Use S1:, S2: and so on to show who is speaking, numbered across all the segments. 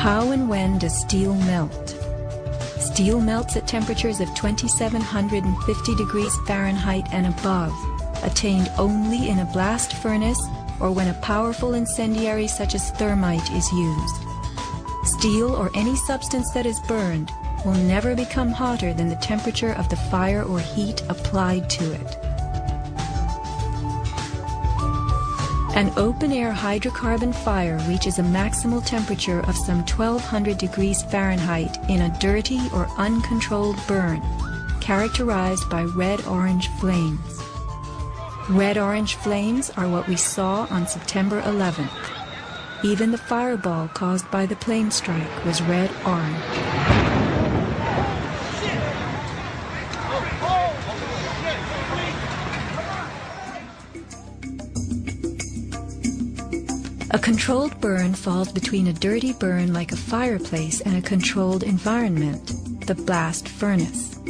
S1: How and when does steel melt? Steel melts at temperatures of 2750 degrees Fahrenheit and above, attained only in a blast furnace or when a powerful incendiary such as thermite is used. Steel or any substance that is burned will never become hotter than the temperature of the fire or heat applied to it. An open-air hydrocarbon fire reaches a maximal temperature of some 1200 degrees Fahrenheit in a dirty or uncontrolled burn, characterized by red-orange flames. Red-orange flames are what we saw on September 11th. Even the fireball caused by the plane strike was red-orange. A controlled burn falls between a dirty burn like a fireplace and a controlled environment, the blast furnace.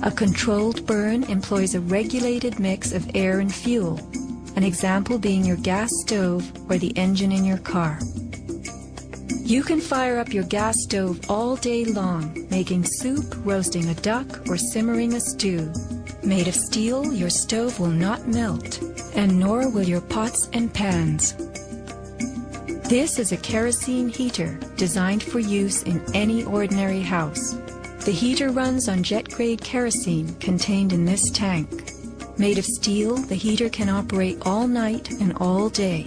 S1: A controlled burn employs a regulated mix of air and fuel, an example being your gas stove or the engine in your car. You can fire up your gas stove all day long, making soup, roasting a duck, or simmering a stew. Made of steel, your stove will not melt, and nor will your pots and pans. This is a kerosene heater designed for use in any ordinary house. The heater runs on jet-grade kerosene contained in this tank. Made of steel, the heater can operate all night and all day.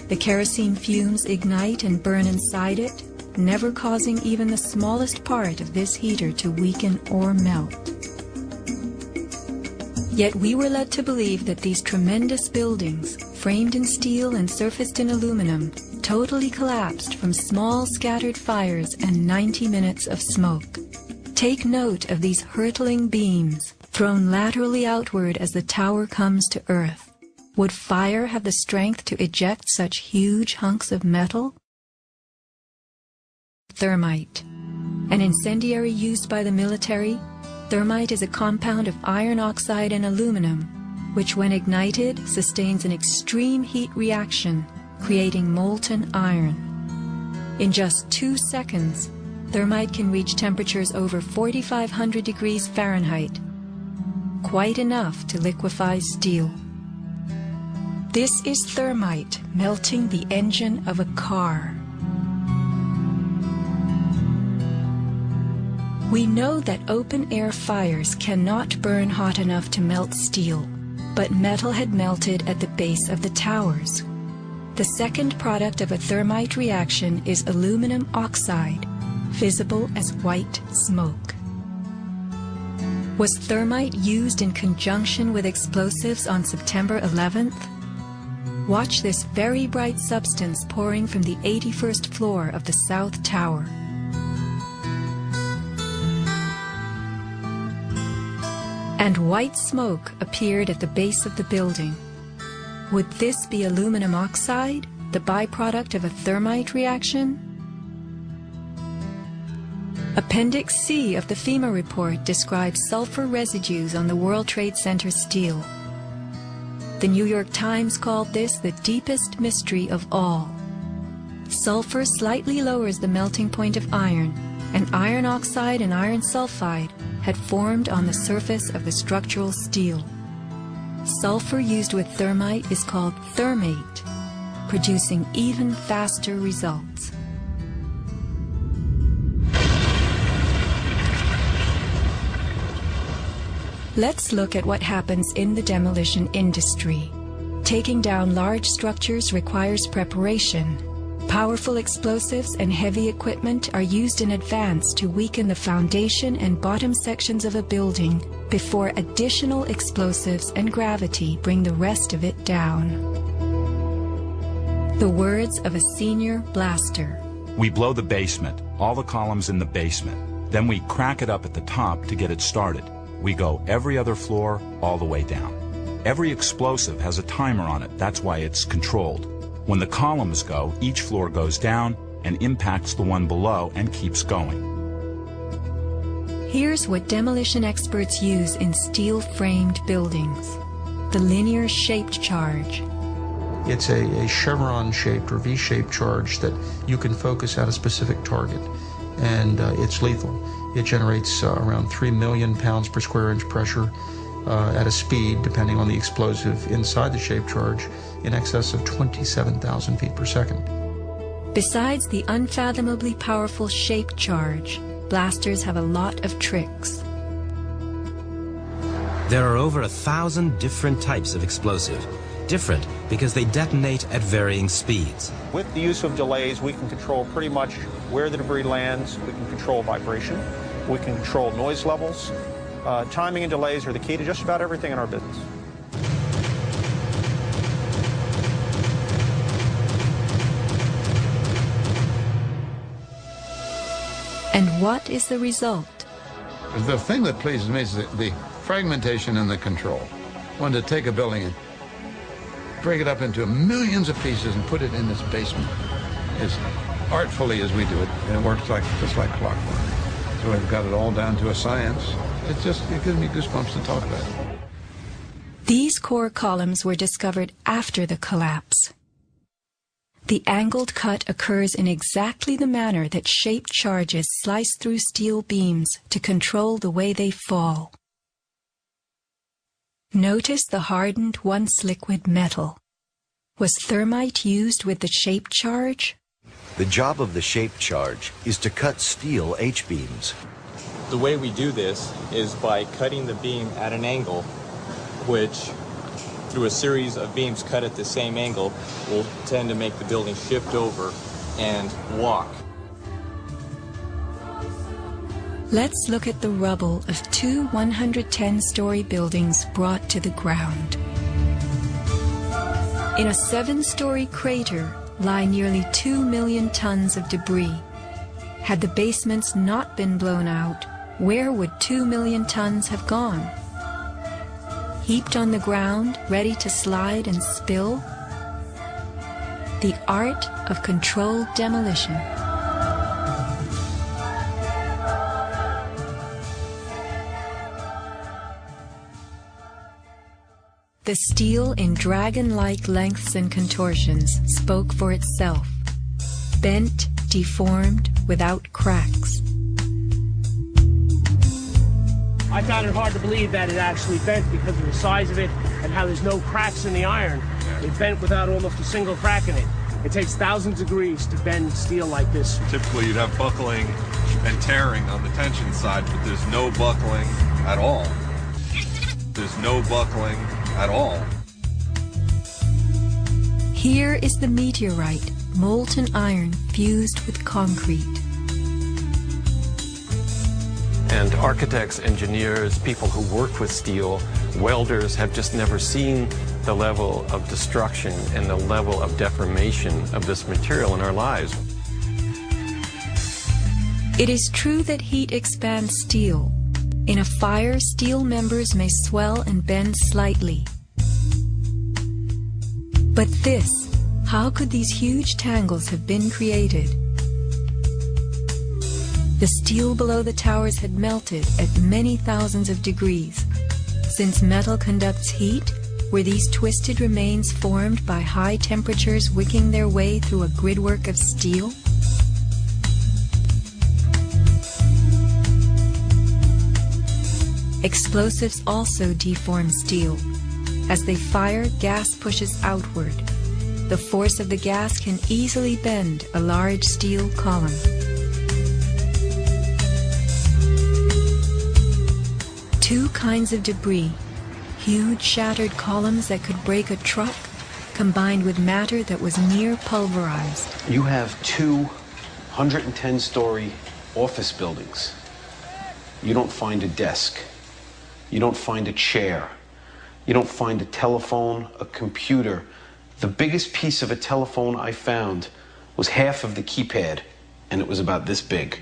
S1: The kerosene fumes ignite and burn inside it, never causing even the smallest part of this heater to weaken or melt. Yet we were led to believe that these tremendous buildings, framed in steel and surfaced in aluminum, totally collapsed from small scattered fires and 90 minutes of smoke. Take note of these hurtling beams, thrown laterally outward as the tower comes to earth. Would fire have the strength to eject such huge hunks of metal? Thermite. An incendiary used by the military, thermite is a compound of iron oxide and aluminum, which when ignited sustains an extreme heat reaction, creating molten iron. In just 2 seconds, thermite can reach temperatures over 4,500 degrees Fahrenheit, quite enough to liquefy steel. This is thermite melting the engine of a car. We know that open-air fires cannot burn hot enough to melt steel, but metal had melted at the base of the towers. The second product of a thermite reaction is aluminum oxide, visible as white smoke. Was thermite used in conjunction with explosives on September 11th? Watch this very bright substance pouring from the 81st floor of the South Tower. And white smoke appeared at the base of the building. Would this be aluminum oxide, the byproduct of a thermite reaction? Appendix C of the FEMA report describes sulfur residues on the World Trade Center steel. The New York Times called this the deepest mystery of all. Sulfur slightly lowers the melting point of iron, and iron oxide and iron sulfide had formed on the surface of the structural steel. Sulfur used with thermite is called thermate, producing even faster results. Let's look at what happens in the demolition industry. Taking down large structures requires preparation. Powerful explosives and heavy equipment are used in advance to weaken the foundation and bottom sections of a building before additional explosives and gravity bring the rest of it down. The words of a senior blaster.
S2: We blow the basement, all the columns in the basement. Then we crack it up at the top to get it started. We go every other floor, all the way down. Every explosive has a timer on it, that's why it's controlled. When the columns go, each floor goes down and impacts the one below and keeps going.
S1: Here's what demolition experts use in steel-framed buildings: the linear shaped charge.
S3: It's a chevron-shaped or V-shaped charge that you can focus at a specific target, and it's lethal. It generates around 3 million pounds per square inch pressure at a speed, depending on the explosive inside the shaped charge, in excess of 27,000 feet per second.
S1: Besides the unfathomably powerful shaped charge, blasters have a lot of tricks.
S4: There are over 1,000 different types of explosive. Different because they detonate at varying speeds.
S5: With the use of delays, we can control pretty much where the debris lands. We can control vibration. We can control noise levels. Timing and delays are the key to just about everything in our business.
S1: And what is the result?
S6: The thing that pleases me is the fragmentation and the control. One, to take a building and break it up into millions of pieces and put it in this basement as artfully as we do it, and it works just like clockwork. So we've got it all down to a science. It gives me goosebumps to talk about it.
S1: These core columns were discovered after the collapse. The angled cut occurs in exactly the manner that shaped charges slice through steel beams to control the way they fall. Notice the hardened, once liquid metal. Was thermite used with the shaped charge?
S7: The job of the shaped charge is to cut steel H-beams.
S8: The way we do this is by cutting the beam at an angle, which, through a series of beams cut at the same angle, will tend to make the building shift over and walk.
S1: Let's look at the rubble of two 110-story buildings brought to the ground. In a 7-story crater lie nearly 2 million tons of debris. Had the basements not been blown out, where would 2 million tons have gone? Heaped on the ground, ready to slide and spill? The art of controlled demolition. The steel in dragon-like lengths and contortions spoke for itself, bent, deformed, without cracks.
S9: I found it hard to believe that it actually bent because of the size of it and how there's no cracks in the iron. It bent without almost a single crack in it. It takes thousands of degrees to bend steel like this.
S10: Typically you'd have buckling and tearing on the tension side, but there's no buckling at all. There's no buckling at all.
S1: Here is the meteorite, molten iron fused with concrete.
S11: And architects, engineers, people who work with steel, welders have just never seen the level of destruction and the level of deformation of this material in our lives.
S1: It is true that heat expands steel. In a fire, steel members may swell and bend slightly. But this, how could these huge tangles have been created? The steel below the towers had melted at many thousands of degrees. Since metal conducts heat, were these twisted remains formed by high temperatures wicking their way through a gridwork of steel? Explosives also deform steel. As they fire, gas pushes outward. The force of the gas can easily bend a large steel column. Two kinds of debris, huge shattered columns that could break a truck, combined with matter that was near pulverized.
S12: You have two 110-story office buildings. You don't find a desk. You don't find a chair. You don't find a telephone, a computer. The biggest piece of a telephone I found was half of the keypad, and it was about this big.